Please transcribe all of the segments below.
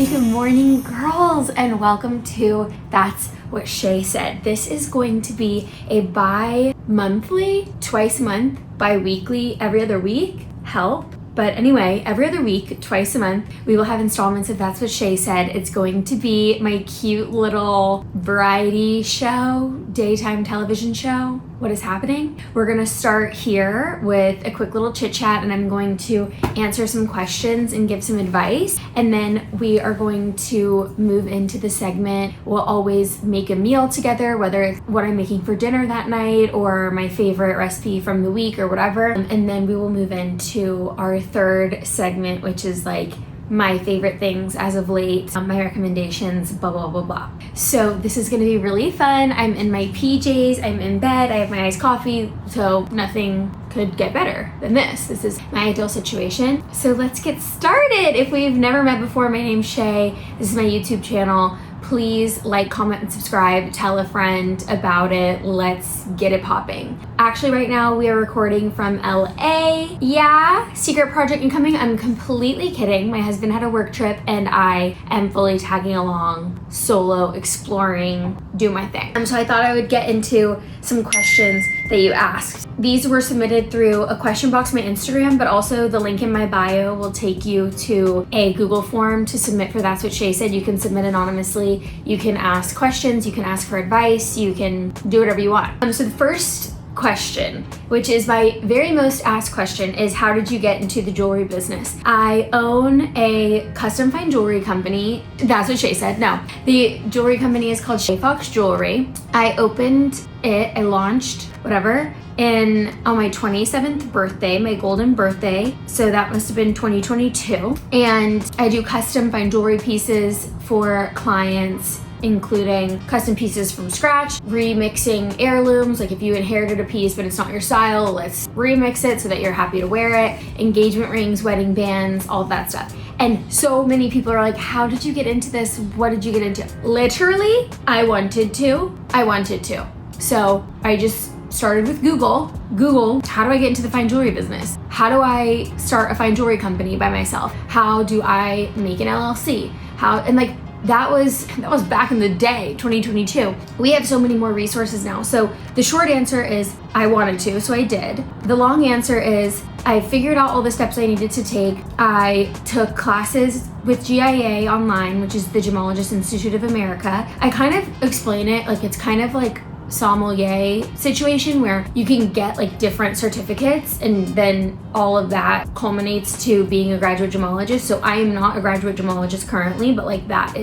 Good morning, girls, and welcome to That's What Shay Said. This is going to be a bi-monthly, twice a month, bi-weekly, every other week, help. But anyway, every other week, twice a month, we will have installments of That's What Shay Said. It's going to be my cute little variety show, daytime television show. What is happening? We're gonna start here with a quick little chit chat, and I'm going to answer some questions and give some advice. And then we are going to move into the segment. We'll always make a meal together, whether it's what I'm making for dinner that night or my favorite recipe from the week or whatever. And then we will move into our third segment, which is like my favorite things as of late, my recommendations, blah, blah, blah, blah. So this is gonna be really fun. I'm in my PJs, I'm in bed, I have my iced coffee, so nothing could get better than this. This is my ideal situation. So let's get started. If we've never met before, my name's Shay. This is my YouTube channel. Please like, comment, and subscribe. Tell a friend about it. Let's get it popping. Actually, right now we are recording from LA. Yeah, secret project incoming. I'm completely kidding. My husband had a work trip and I am fully tagging along, solo, exploring, do my thing. So I thought I would get into some questions that you asked. These were submitted through a question box on my Instagram, but also the link in my bio will take you to a Google form to submit for That's What Shay Said. You can submit anonymously. You can ask questions, you can ask for advice, you can do whatever you want. So the first question, which is my very most asked question, is how did you get into the jewelry business? I own a custom fine jewelry company. That's what Shay said. No, the jewelry company is called Shay Fox Jewelry. I opened it, I launched, whatever, on my 27th birthday, my golden birthday. So that must have been 2022. And I do custom fine jewelry pieces for clients, including custom pieces from scratch, remixing heirlooms, like if you inherited a piece but it's not your style, let's remix it so that you're happy to wear it, engagement rings, wedding bands, all of that stuff. And so many people are like, how did you get into this? What did you get into? Literally, I wanted to. So I just started with Google, how do I get into the fine jewelry business? How do I start a fine jewelry company by myself? How do I make an LLC? That was back in the day, 2022. We have so many more resources now. So the short answer is I wanted to, so I did. The long answer is I figured out all the steps I needed to take. I took classes with GIA online, which is the Gemologist Institute of America. I kind of explain it like it's kind of like sommelier situation where you can get like different certificates and then all of that culminates to being a graduate gemologist. So I am not a graduate gemologist currently, but like that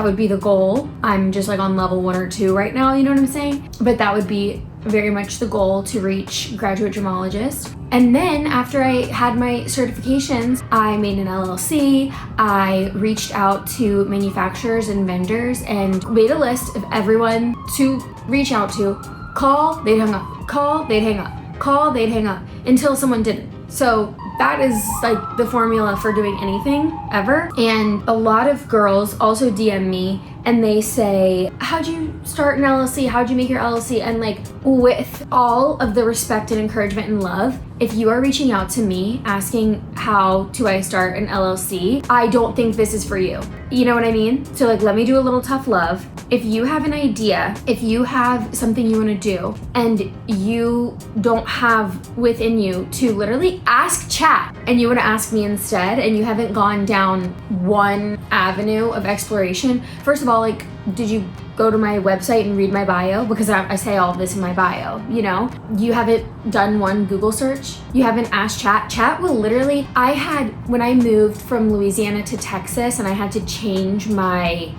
would be the goal. I'm just like on level 1 or 2 right now, you know what I'm saying? But that would be very much the goal, to reach graduate gemologist. And then after I had my certifications, I made an LLC. I reached out to manufacturers and vendors and made a list of everyone to reach out to. Call, they'd hang up. Call, they'd hang up. Call, they'd hang up until someone didn't. So that is like the formula for doing anything ever. And a lot of girls also DM me and they say, how'd you start an LLC? How'd you make your LLC? And like, with all of the respect and encouragement and love, if you are reaching out to me asking how do I start an LLC, I don't think this is for you. You know what I mean? So like, let me do a little tough love. If you have an idea, if you have something you want to do and you don't have within you to literally ask chat and you want to ask me instead and you haven't gone down one avenue of exploration, first of all, like, did you go to my website and read my bio? Because I say all of this in my bio, you know? You haven't done one Google search. You haven't asked chat. Chat will literally, when I moved from Louisiana to Texas and I had to change my,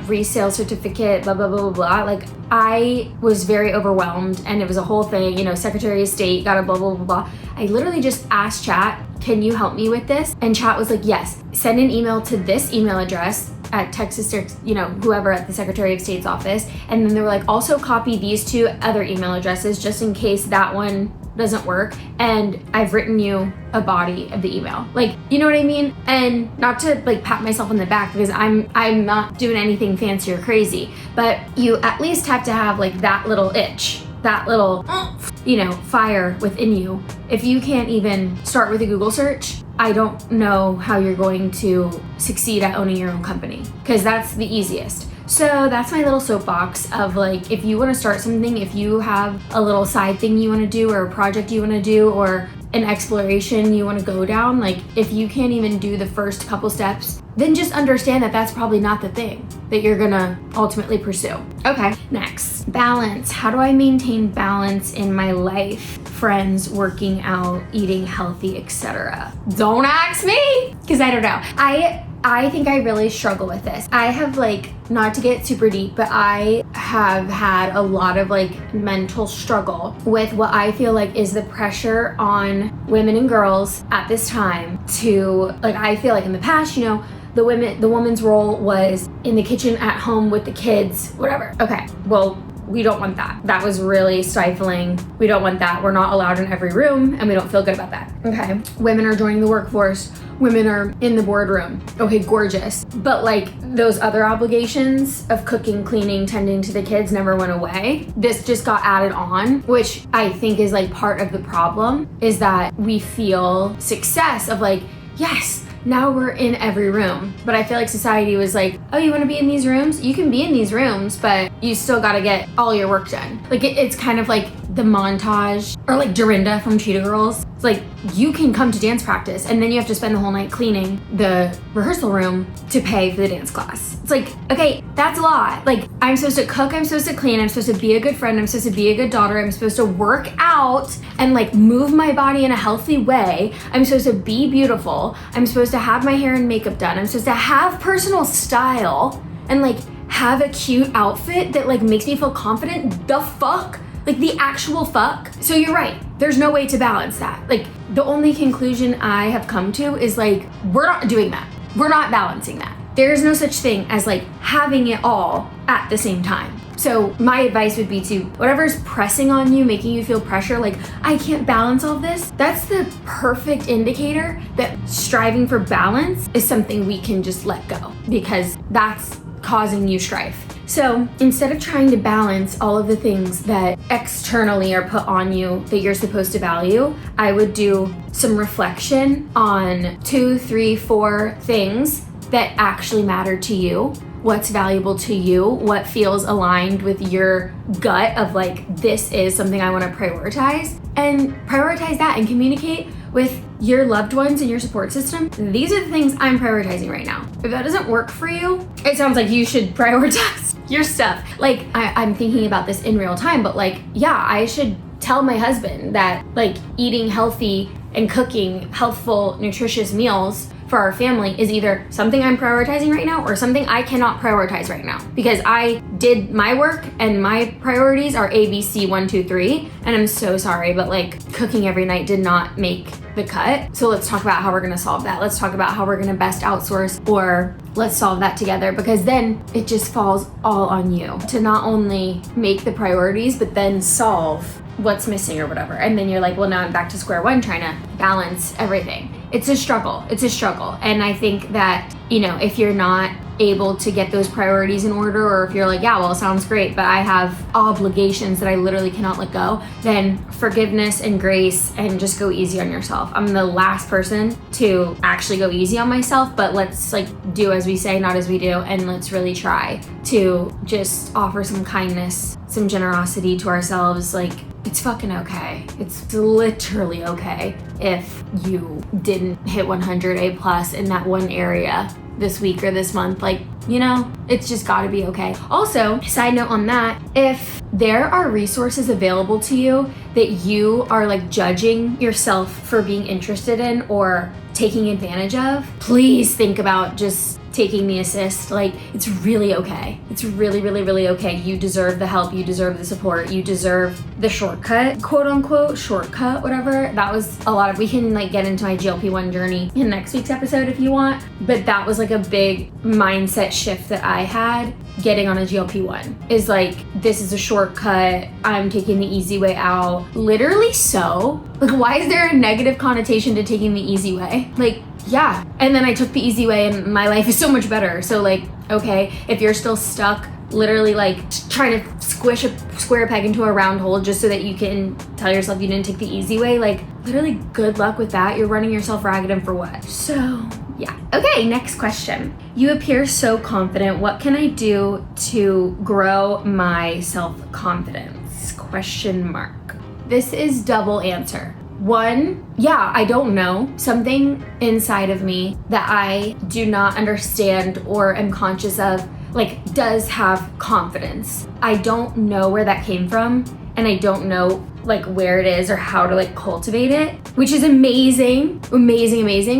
resale certificate, blah, blah, blah, blah, blah. Like, I was very overwhelmed and it was a whole thing, Secretary of State, gotta blah, blah, blah, blah. I literally just asked chat, can you help me with this? And chat was like, yes, send an email to this email address at Texas, whoever at the Secretary of State's office. And then they were like, also copy these 2 other email addresses just in case that one doesn't work. And I've written you a body of the email. Like, you know what I mean? And not to like pat myself on the back because I'm not doing anything fancy or crazy, but you at least have to have like that little itch, that little, fire within you, if you can't even start with a Google search, I don't know how you're going to succeed at owning your own company, because that's the easiest. So that's my little soapbox of like, if you want to start something, if you have a little side thing you want to do, or a project you want to do, or an exploration you want to go down, like if you can't even do the first couple steps, then just understand that that's probably not the thing that you're gonna ultimately pursue. Okay, next, balance. How do I maintain balance in my life? Friends, working out, eating healthy, etc. Don't ask me, because I don't know. I think I really struggle with this. I have not to get super deep, but I have had a lot of mental struggle with what I feel like is the pressure on women and girls at this time to, I feel like in the past, the woman's role was in the kitchen, at home with the kids, whatever. Okay, well, we don't want that. That was really stifling. We don't want that. We're not allowed in every room, and we don't feel good about that. Okay, women are joining the workforce. Women are in the boardroom. Okay, gorgeous. But those other obligations of cooking, cleaning, tending to the kids never went away. This just got added on, which I think is part of the problem, is that we feel success of yes, now we're in every room. But I feel like society was oh, you want to be in these rooms? You can be in these rooms, but you still got to get all your work done. It's kind of like the montage, or Dorinda from Cheetah Girls. It's you can come to dance practice, and then you have to spend the whole night cleaning the rehearsal room to pay for the dance class. It's okay, that's a lot. I'm supposed to cook, I'm supposed to clean, I'm supposed to be a good friend, I'm supposed to be a good daughter, I'm supposed to work out and move my body in a healthy way. I'm supposed to be beautiful. I'm supposed to have my hair and makeup done. I'm supposed to have personal style and have a cute outfit that makes me feel confident. The fuck? The actual fuck? So you're right. There's no way to balance that. The only conclusion I have come to is we're not doing that. We're not balancing that. There's no such thing as having it all at the same time. So my advice would be to, whatever's pressing on you, making you feel pressure, I can't balance all this, that's the perfect indicator that striving for balance is something we can just let go, because that's causing you strife. So instead of trying to balance all of the things that externally are put on you that you're supposed to value, I would do some reflection on 2, 3, 4 things that actually matter to you. What's valuable to you, what feels aligned with your gut of this is something I want to prioritize, and prioritize that and communicate with your loved ones and your support system. These are the things I'm prioritizing right now. If that doesn't work for you, it sounds like you should prioritize your stuff. I'm thinking about this in real time, but I should tell my husband that eating healthy and cooking healthful, nutritious meals for our family is either something I'm prioritizing right now or something I cannot prioritize right now, because I did my work and my priorities are A, B, C, 1, 2, 3, and I'm so sorry, but cooking every night did not make the cut. So let's talk about how we're gonna solve that. Let's talk about how we're gonna best outsource, or let's solve that together, because then it just falls all on you to not only make the priorities, but then solve what's missing or whatever. And then you're well, now I'm back to square one trying to balance everything. It's a struggle. And I think that, if you're not able to get those priorities in order, or if you're yeah, well, it sounds great, but I have obligations that I literally cannot let go, then forgiveness and grace, and just go easy on yourself. I'm the last person to actually go easy on myself, but let's do as we say, not as we do, and let's really try to just offer some kindness, some generosity to ourselves. It's fucking okay. It's literally okay if you didn't hit 100 A+ in that one area this week or this month. It's just gotta be okay. Also, side note on that, if there are resources available to you that you are judging yourself for being interested in or taking advantage of, please think about just taking the assist. It's really okay. It's really, really, really okay. You deserve the help. You deserve the support. You deserve the shortcut, quote unquote, shortcut, whatever. That was a lot of, we can get into my GLP-1 journey in next week's episode if you want, but that was a big mindset shift that I had getting on a GLP-1 is this is a shortcut. I'm taking the easy way out. Literally so. Why is there a negative connotation to taking the easy way? Yeah. And then I took the easy way and my life is so much better. So okay, if you're still stuck literally like trying to squish a square peg into a round hole just so that you can tell yourself you didn't take the easy way. Like, literally good luck with that. You're running yourself ragged, and for what? So yeah. Okay, next question. You appear so confident. What can I do to grow my self-confidence? Question mark. This is double answer. One, yeah, I don't know. Something inside of me that I do not understand or am conscious of, like, does have confidence. I don't know where that came from, and I don't know like where it is or how to like cultivate it, which is amazing,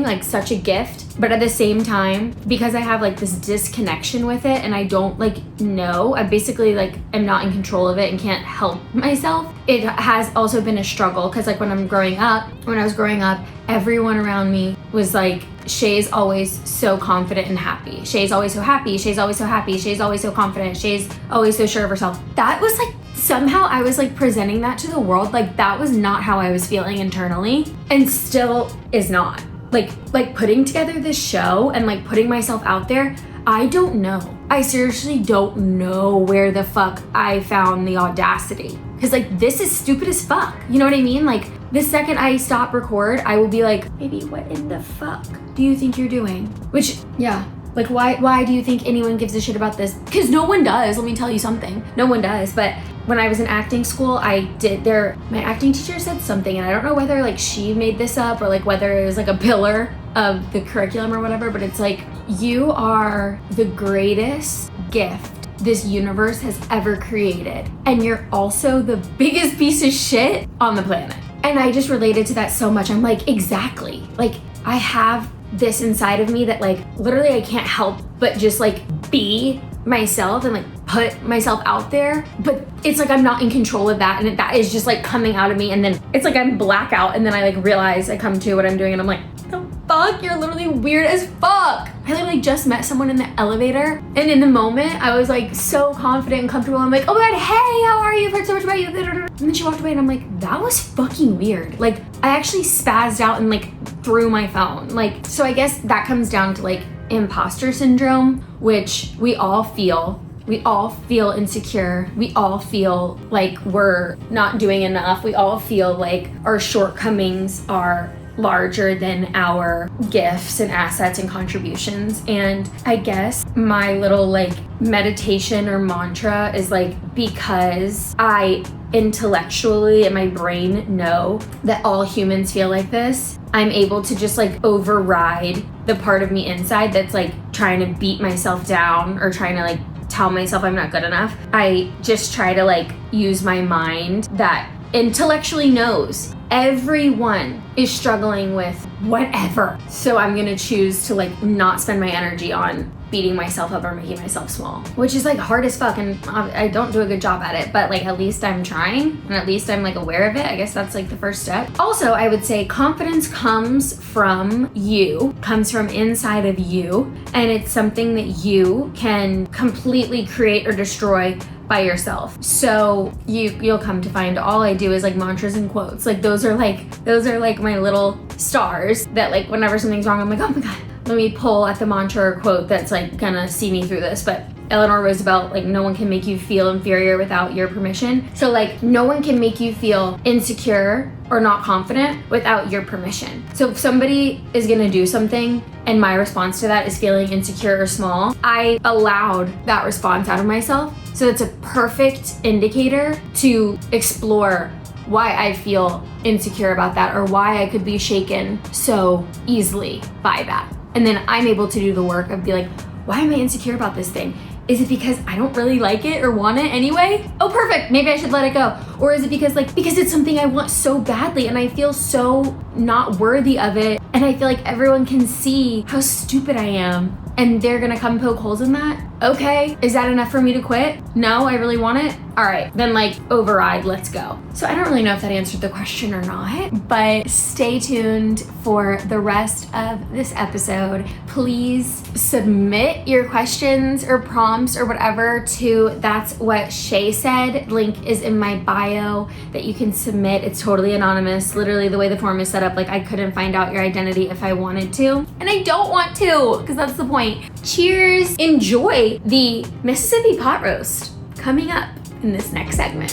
like such a gift. But at the same time, because I have like this disconnection with it and I don't like know, I basically like am not in control of it and can't help myself. It has also been a struggle because like when I was growing up, everyone around me was like, Shay's always so confident and happy. Shay's always so happy. Shay's always so happy. Shay's always so confident. Shay's always so sure of herself. That was like, somehow I was like presenting that to the world. Like that was not how I was feeling internally, and still is not. Like putting together this show and like putting myself out there, I don't know. I seriously don't know where the fuck I found the audacity. Cause like this is stupid as fuck. You know what I mean? Like the second I stop record, I will be like, maybe what in the fuck do you think you're doing? Which, yeah. Like why do you think anyone gives a shit about this? Because no one does, let me tell you something. No one does. But when I was in acting school, my acting teacher said something, and I don't know whether like she made this up or like whether it was like a pillar of the curriculum or whatever, but it's like, you are the greatest gift this universe has ever created. And you're also the biggest piece of shit on the planet. And I just related to that so much. I'm like, exactly. Like I have this inside of me that like literally I can't help but just like be myself and like put myself out there, but it's like I'm not in control of that, and that is just like coming out of me, and then it's like I'm blackout, and then I like realize I come to what I'm doing, and I'm like, the fuck, you're literally weird as fuck. I literally just met someone in the elevator, and in the moment I was like so confident and comfortable. I'm like, oh my god, hey, how are you? I've heard so much about you. And then she walked away, and I'm like, that was fucking weird. Like I actually spazzed out and like threw my phone. Like, so I guess that comes down to like imposter syndrome, which we all feel. We all feel insecure. We all feel like we're not doing enough. We all feel like our shortcomings are larger than our gifts and assets and contributions. And I guess my little like meditation or mantra is like, because I intellectually in my brain know that all humans feel like this, I'm able to just like override the part of me inside that's like trying to beat myself down or trying to like tell myself I'm not good enough. I just try to like use my mind that intellectually knows everyone is struggling with whatever. So I'm gonna choose to like not spend my energy on beating myself up or making myself small, which is like hard as fuck, and I don't do a good job at it, but like at least I'm trying, and at least I'm like aware of it. I guess that's like the first step. Also, I would say confidence comes from you, comes from inside of you, and it's something that you can completely create or destroy by yourself. So you'll come to find all I do is like mantras and quotes. Like those are like my little stars that like whenever something's wrong, I'm like, oh my god, let me pull at the mantra or quote that's like gonna see me through this. But Eleanor Roosevelt, like, no one can make you feel inferior without your permission. So like no one can make you feel insecure or not confident without your permission. So if somebody is gonna do something and my response to that is feeling insecure or small, I allowed that response out of myself. So it's a perfect indicator to explore why I feel insecure about that, or why I could be shaken so easily by that. And then I'm able to do the work of be like, why am I insecure about this thing? Is it because I don't really like it or want it anyway? Oh, perfect, maybe I should let it go. Or is it because it's something I want so badly and I feel so not worthy of it, and I feel like everyone can see how stupid I am and they're gonna come poke holes in that? Okay, is that enough for me to quit? No, I really want it? All right, then like override, let's go. So I don't really know if that answered the question or not, but stay tuned for the rest of this episode. Please submit your questions or prompts or whatever to That's What Shay Said. Link is in my bio that you can submit. It's totally anonymous. Literally the way the form is set up, like I couldn't find out your identity if I wanted to. And I don't want to, because that's the point. Cheers. Enjoy the Mississippi pot roast coming up in this next segment.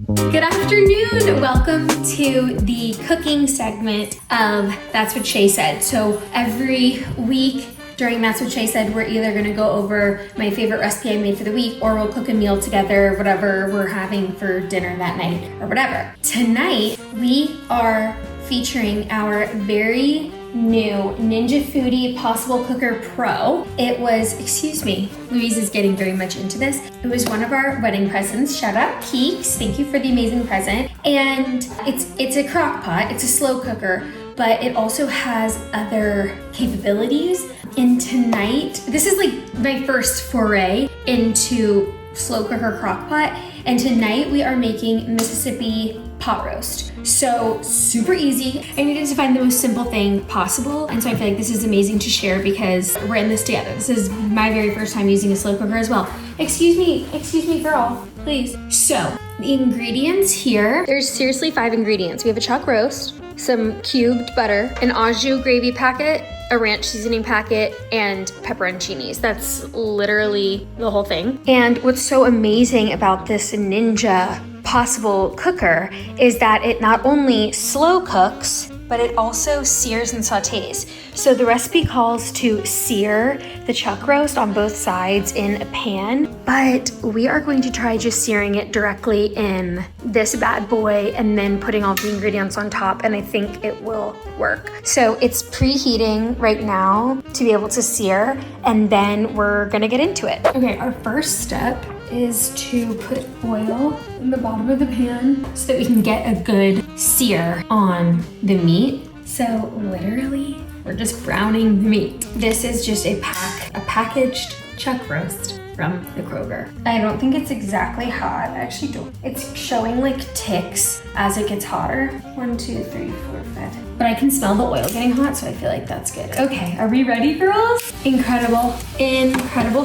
Good afternoon. Welcome to the cooking segment of That's What Shay Said. So every week during That's What Shay Said, we're either gonna go over my favorite recipe I made for the week, or we'll cook a meal together, whatever we're having for dinner that night or whatever. Tonight, we are featuring our very new Ninja Foodi Possible Cooker Pro. It was, excuse me, Louise is getting very much into this. It was one of our wedding presents. Shout out Keeks, thank you for the amazing present. And it's a crock pot, it's a slow cooker, but it also has other capabilities. And tonight, this is like my first foray into slow cooker crock pot. And tonight we are making Mississippi pot roast. So super easy. I needed to find the most simple thing possible. And so I feel like this is amazing to share because we're in this together. This is my very first time using a slow cooker as well. Excuse me girl, please. So the ingredients here, there's seriously 5 ingredients. We have a chuck roast, some cubed butter, an au jus gravy packet, a ranch seasoning packet, and pepperoncinis. That's literally the whole thing. And what's so amazing about this Ninja Possible Cooker is that it not only slow cooks, but it also sears and sautés. So the recipe calls to sear the chuck roast on both sides in a pan, but we are going to try just searing it directly in this bad boy and then putting all the ingredients on top, and I think it will work. So it's preheating right now to be able to sear, and then we're gonna get into it. Okay, our first step is to put oil in the bottom of the pan so that we can get a good sear on the meat. So literally, we're just browning the meat. This is just a packaged chuck roast from the Kroger. I don't think it's exactly hot. I actually don't. It's showing like ticks as it gets hotter. 1, 2, 3, 4, 5. But I can smell the oil getting hot, so I feel like that's good. Okay, are we ready, girls? Incredible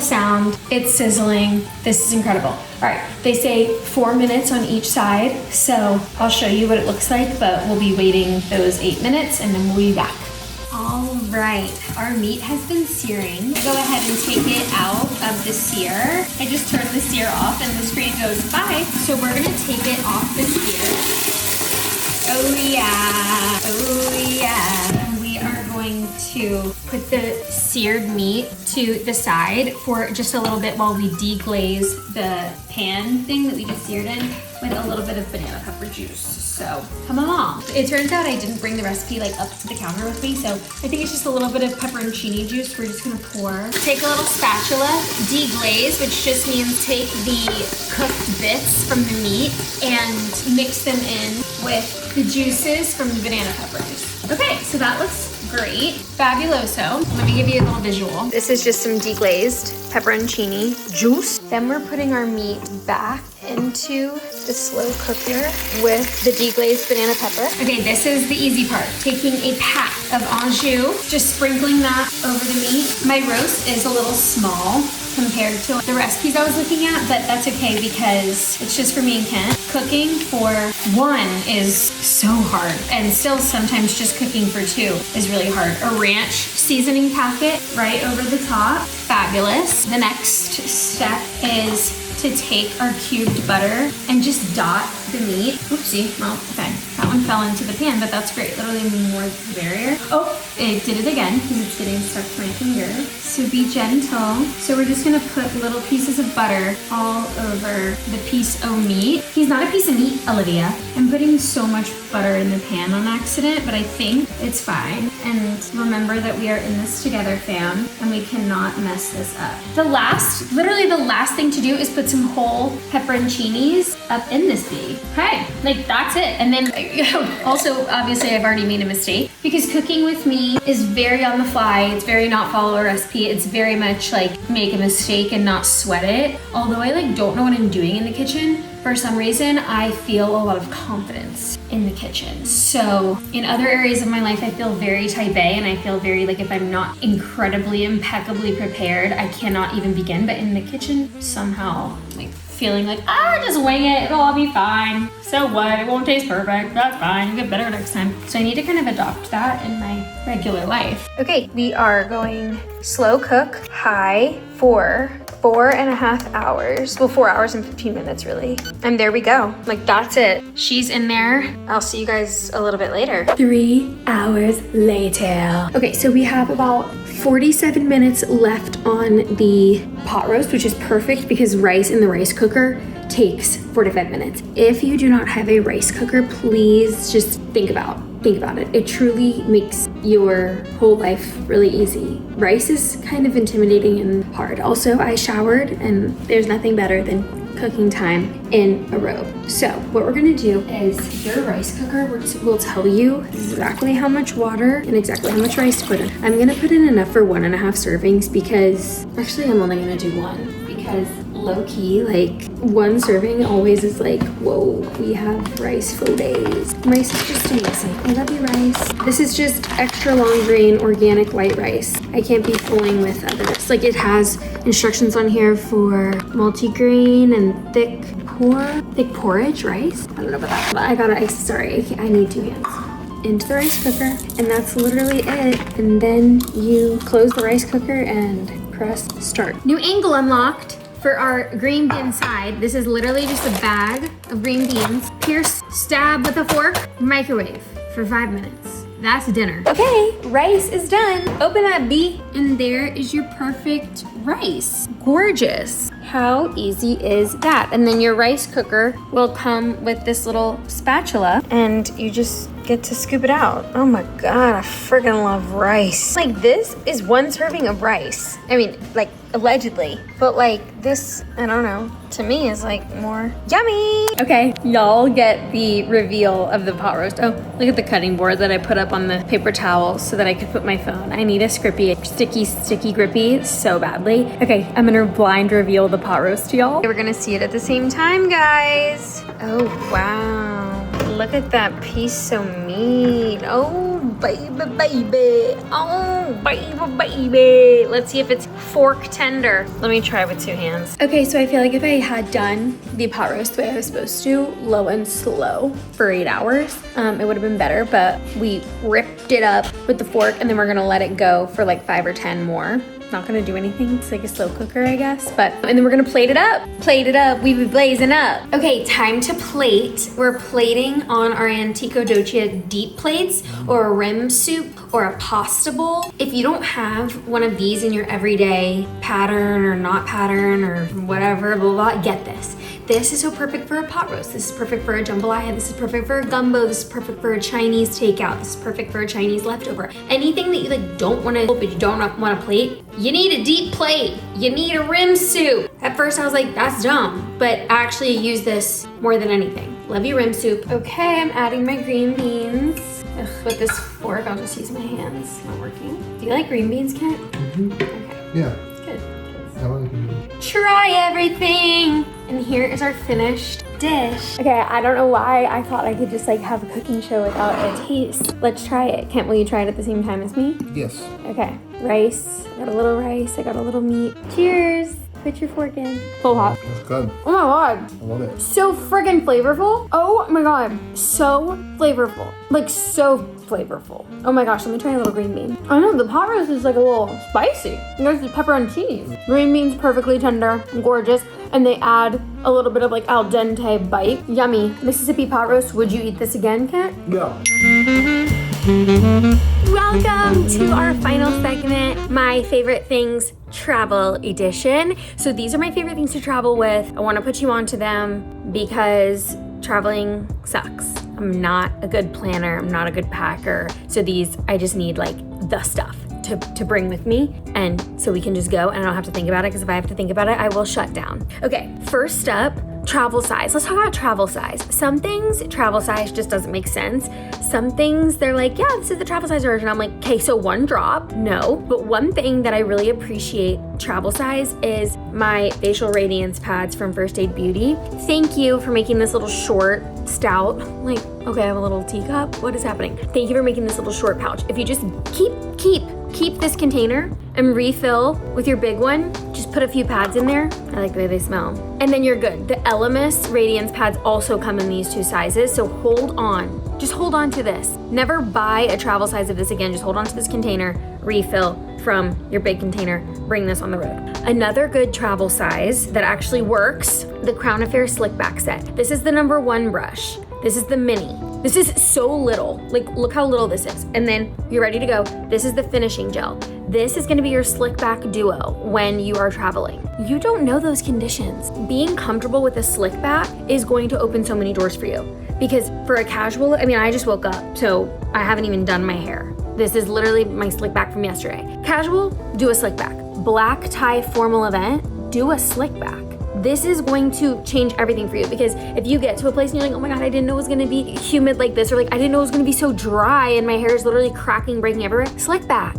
sound. It's sizzling. This is incredible. All right, they say 4 minutes on each side, so I'll show you what it looks like, but we'll be waiting those 8 minutes and then we'll be back. All right, our meat has been searing. Go ahead and take it out of the sear. I just turned the sear off and the screen goes bye. So we're gonna take it off the sear. Oh yeah. We are going to put the seared meat to the side for just a little bit while we deglaze the pan thing that we just seared in with a little bit of banana pepper juice. So come along. It turns out I didn't bring the recipe like up to the counter with me, so I think it's just a little bit of pepperoncini juice we're just gonna pour. Take a little spatula, deglaze, which just means take the cooked bits from the meat and mix them in with the juices from the banana peppers. Okay, so that looks great. Fabuloso. Let me give you a little visual. This is just some deglazed pepperoncini juice. Then we're putting our meat back into the slow cooker with the deglazed banana pepper. Okay, this is the easy part. Taking a pack of au jus, just sprinkling that over the meat. My roast is a little small compared to the recipes I was looking at, but that's okay because it's just for me and Kent. Cooking for 1 is so hard, and still sometimes just cooking for 2 is really hard. A ranch seasoning packet right over the top. Fabulous. The next step is to take our cubed butter and just dot the meat. Oopsie, well, okay. That one fell into the pan, but that's great. Literally more the barrier. Oh, it did it again because it's getting stuck to my finger. So be gentle. So we're just gonna put little pieces of butter all over the piece of meat. He's not a piece of meat, Olivia. I'm putting so much butter in the pan on accident, but I think it's fine. And remember that we are in this together, fam, and we cannot mess this up. Literally the last thing to do is put some whole pepperoncinis up in this bee. Okay, like that's it. And then also, obviously I've already made a mistake because cooking with me is very on the fly. It's very not follow a recipe. It's very much like make a mistake and not sweat it. Although I like don't know what I'm doing in the kitchen, for some reason, I feel a lot of confidence in the kitchen. So in other areas of my life, I feel very type A, and I feel very like if I'm not incredibly impeccably prepared, I cannot even begin. But in the kitchen, somehow like feeling like, just wing it, it'll all be fine. So what, it won't taste perfect, that's fine, you get better next time. So I need to kind of adopt that in my regular life. Okay, we are going slow cook, high for 4.5 hours. Well, 4 hours and 15 minutes really. And there we go. Like that's it. She's in there. I'll see you guys a little bit later. 3 hours later. Okay, so we have about 47 minutes left on the pot roast, which is perfect because rice in the rice cooker takes 45 minutes. If you do not have a rice cooker, please just think about it. It truly makes your whole life really easy. Rice is kind of intimidating and hard. Also, I showered and there's nothing better than cooking time in a robe. So what we're gonna do is your rice cooker will tell you exactly how much water and exactly how much rice to put in. I'm gonna put in enough for 1.5 servings because actually I'm only gonna do one because low-key, like one serving always is like, whoa, we have rice for days. Rice is just amazing. I love you, rice. This is just extra long grain organic white rice. I can't be fooling with others. Like it has instructions on here for multi-grain and thick porridge rice. I don't know about that, but I gotta, sorry, I need 2 hands. Into the rice cooker, and that's literally it. And then you close the rice cooker and press start. New angle unlocked. For our green bean side, this is literally just a bag of green beans. Pierce, stab with a fork, microwave for 5 minutes. That's dinner. Okay, rice is done. Open that B, and there is your perfect rice. Gorgeous. How easy is that? And then your rice cooker will come with this little spatula, and you just get to scoop it out. Oh my God, I freaking love rice. Like this is 1 serving of rice. I mean, like allegedly, but like this, I don't know, to me is like more yummy. Okay, y'all get the reveal of the pot roast. Oh, look at the cutting board that I put up on the paper towel so that I could put my phone. I need a sticky grippy so badly. Okay, I'm gonna blind reveal the pot roast to y'all. We're gonna see it at the same time, guys. Oh, wow. Look at that piece of meat. Oh, baby. Oh, baby. Let's see if it's fork tender. Let me try with 2 hands. Okay, so I feel like if I had done the pot roast the way I was supposed to, low and slow for 8 hours, it would have been better, but we ripped it up with the fork and then we're gonna let it go for like 5 or 10 more. Not gonna do anything. It's like a slow cooker, I guess. And then we're gonna plate it up. Plate it up, we be blazing up. Okay, time to plate. We're plating on our Antico Doce deep plates or a rim soup or a pasta bowl. If you don't have one of these in your everyday pattern or not pattern or whatever, blah, blah, blah, get this. This is so perfect for a pot roast. This is perfect for a jambalaya. This is perfect for a gumbo. This is perfect for a Chinese takeout. This is perfect for a Chinese leftover. Anything that you like don't want to, but you don't want to plate, you need a deep plate. You need a rim soup. At first I was like, that's dumb, but actually use this more than anything. Love you, rim soup. Okay, I'm adding my green beans. Ugh, with this fork, I'll just use my hands. It's not working. Do you like green beans, Kent? Mm-hmm. Okay. Yeah. Good. I like green beans. Try everything. And here is our finished dish. Okay, I don't know why I thought I could just like have a cooking show without a taste. Let's try it. Kent, will you try it at the same time as me? Yes. Okay, rice. I got a little rice, I got a little meat. Cheers. Put your fork in. Full hot. That's good. Oh my God. I love it. So friggin' flavorful. Oh my God. So flavorful. Like so flavorful. Oh my gosh, let me try a little green bean. I know, the pot roast is like a little spicy. There's the pepper and cheese. Green beans perfectly tender, gorgeous. And they add a little bit of like al dente bite. Yummy. Mississippi pot roast. Would you eat this again, Kat? Yeah. Welcome to our final segment, my favorite things travel edition. So these are my favorite things to travel with. I want to put you onto them because traveling sucks. I'm not a good planner. I'm not a good packer. So these, I just need like the stuff to bring with me, and so we can just go and I don't have to think about it, because if I have to think about it, I will shut down. Okay, first up, travel size. Let's talk about travel size. Some things, travel size just doesn't make sense. Some things, they're like, yeah, this is the travel size version. I'm like, okay, so one drop? No. But one thing that I really appreciate travel size is my facial radiance pads from First Aid Beauty. Thank you for making this little short, stout, like, okay, I have a little teacup. What is happening? Thank you for making this little short pouch. If you just keep this container and refill with your big one, just Just put a few pads in there. I like the way they smell. And then you're good. The Elemis Radiance pads also come in these 2 sizes, so hold on. Just hold on to this. Never buy a travel size of this again. Just hold on to this container, refill from your big container, bring this on the road. Another good travel size that actually works, the Crown Affair Slick Back Set. This is the number 1 brush. This is the mini. This is so little. Like, look how little this is. And then you're ready to go. This is the finishing gel. This is gonna be your slick back duo when you are traveling. You don't know those conditions. Being comfortable with a slick back is going to open so many doors for you. Because for a casual, I mean, I just woke up, so I haven't even done my hair. This is literally my slick back from yesterday. Casual, do a slick back. Black tie formal event, do a slick back. This is going to change everything for you, because if you get to a place and you're like, oh my God, I didn't know it was gonna be humid like this, or like, I didn't know it was gonna be so dry and my hair is literally cracking, breaking everywhere, slick back.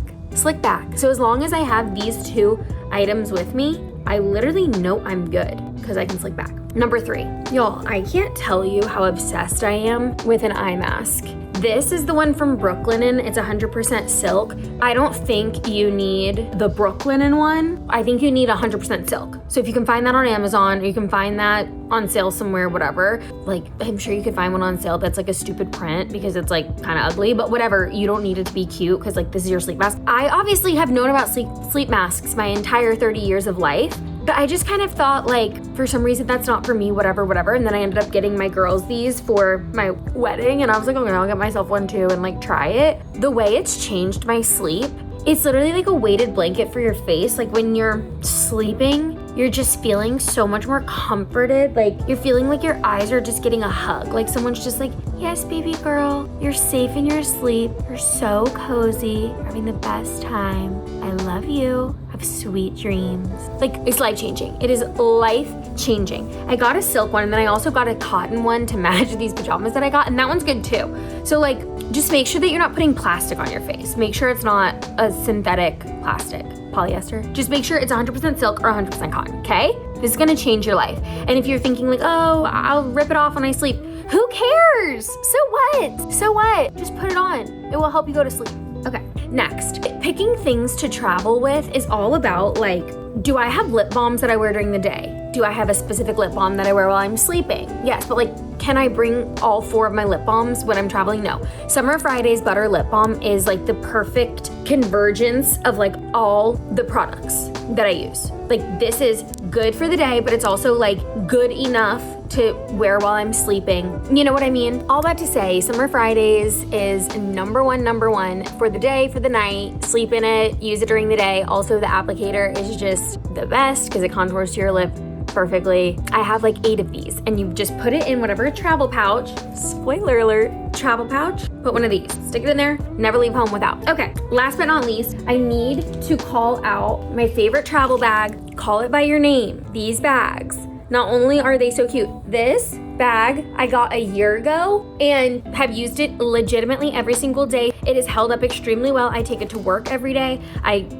So as long as I have these 2 items with me, I literally know I'm good because I can slick back. Number 3, y'all, I can't tell you how obsessed I am with an eye mask. This is the one from Brooklinen. It's 100% silk. I don't think you need the Brooklinen one. I think you need 100% silk. So if you can find that on Amazon, or you can find that on sale somewhere, whatever, like I'm sure you could find one on sale that's like a stupid print because it's like kind of ugly, but whatever, you don't need it to be cute because like this is your sleep mask. I obviously have known about sleep masks my entire 30 years of life, but I just kind of thought like, for some reason that's not for me, whatever. And then I ended up getting my girls these for my wedding, and I was like, okay, I'll get myself one too and like try it. The way it's changed my sleep, it's literally like a weighted blanket for your face. Like when you're sleeping, you're just feeling so much more comforted. Like you're feeling like your eyes are just getting a hug. Like someone's just like, yes, baby girl, you're safe in your sleep. You're so cozy, you're having the best time. I love you. Have sweet dreams. Like it's life changing. It is life changing. I got a silk one, and then I also got a cotton one to match these pajamas that I got, and that one's good too. So like, just make sure that you're not putting plastic on your face. Make sure it's not a synthetic plastic, polyester. Just make sure it's 100% silk or 100% cotton, okay? This is gonna change your life. And if you're thinking like, oh, I'll rip it off when I sleep, who cares? So what? So what? Just put it on. It will help you go to sleep. Okay, next, picking things to travel with is all about like, do I have lip balms that I wear during the day? Do I have a specific lip balm that I wear while I'm sleeping? Yes, but like, can I bring all 4 of my lip balms when I'm traveling? No. Summer Fridays Butter Lip Balm is like the perfect convergence of like all the products that I use. Like this is good for the day, but it's also like good enough to wear while I'm sleeping. You know what I mean? All that to say, Summer Fridays is number one for the day, for the night. Sleep in it, use it during the day. Also, the applicator is just the best because it contours to your lip perfectly. I have like 8 of these, and you just put it in whatever travel pouch. Spoiler alert, travel pouch. Put one of these, stick it in there, never leave home without. Okay, last but not least, I need to call out my favorite travel bag. Call it by your name. These bags. Not only are they so cute, this bag I got a year ago and have used it legitimately every single day. It is held up extremely well. I take it to work every day.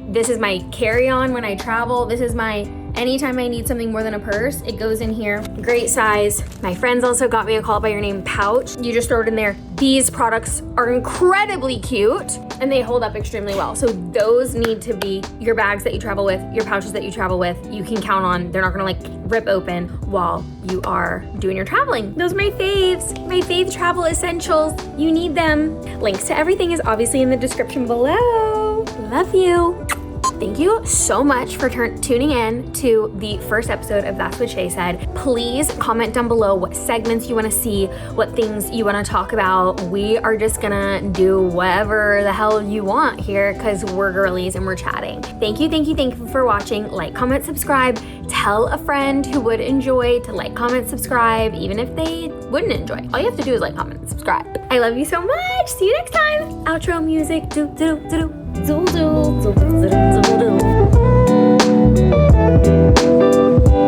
This is my carry-on when I travel. This is my anytime I need something more than a purse, it goes in here. Great size. My friends also got me a Call It By Your Name pouch. You just throw it in there. These products are incredibly cute and they hold up extremely well. So those need to be your bags that you travel with, your pouches that you travel with. You can count on, they're not gonna like rip open while you are doing your traveling. Those are my faves, my fave travel essentials. You need them. Links to everything is obviously in the description below. Love you. Thank you so much for tuning in to the first episode of That's What Shay Said. Please comment down below what segments you want to see, what things you want to talk about. We are just gonna do whatever the hell you want here because we're girlies and we're chatting. Thank you for watching. Like, comment, subscribe. Tell a friend who would enjoy to like, comment, subscribe, even if they wouldn't enjoy. All you have to do is like, comment, and subscribe. I love you so much. See you next time. Outro music. Do, do, do, do, do, do.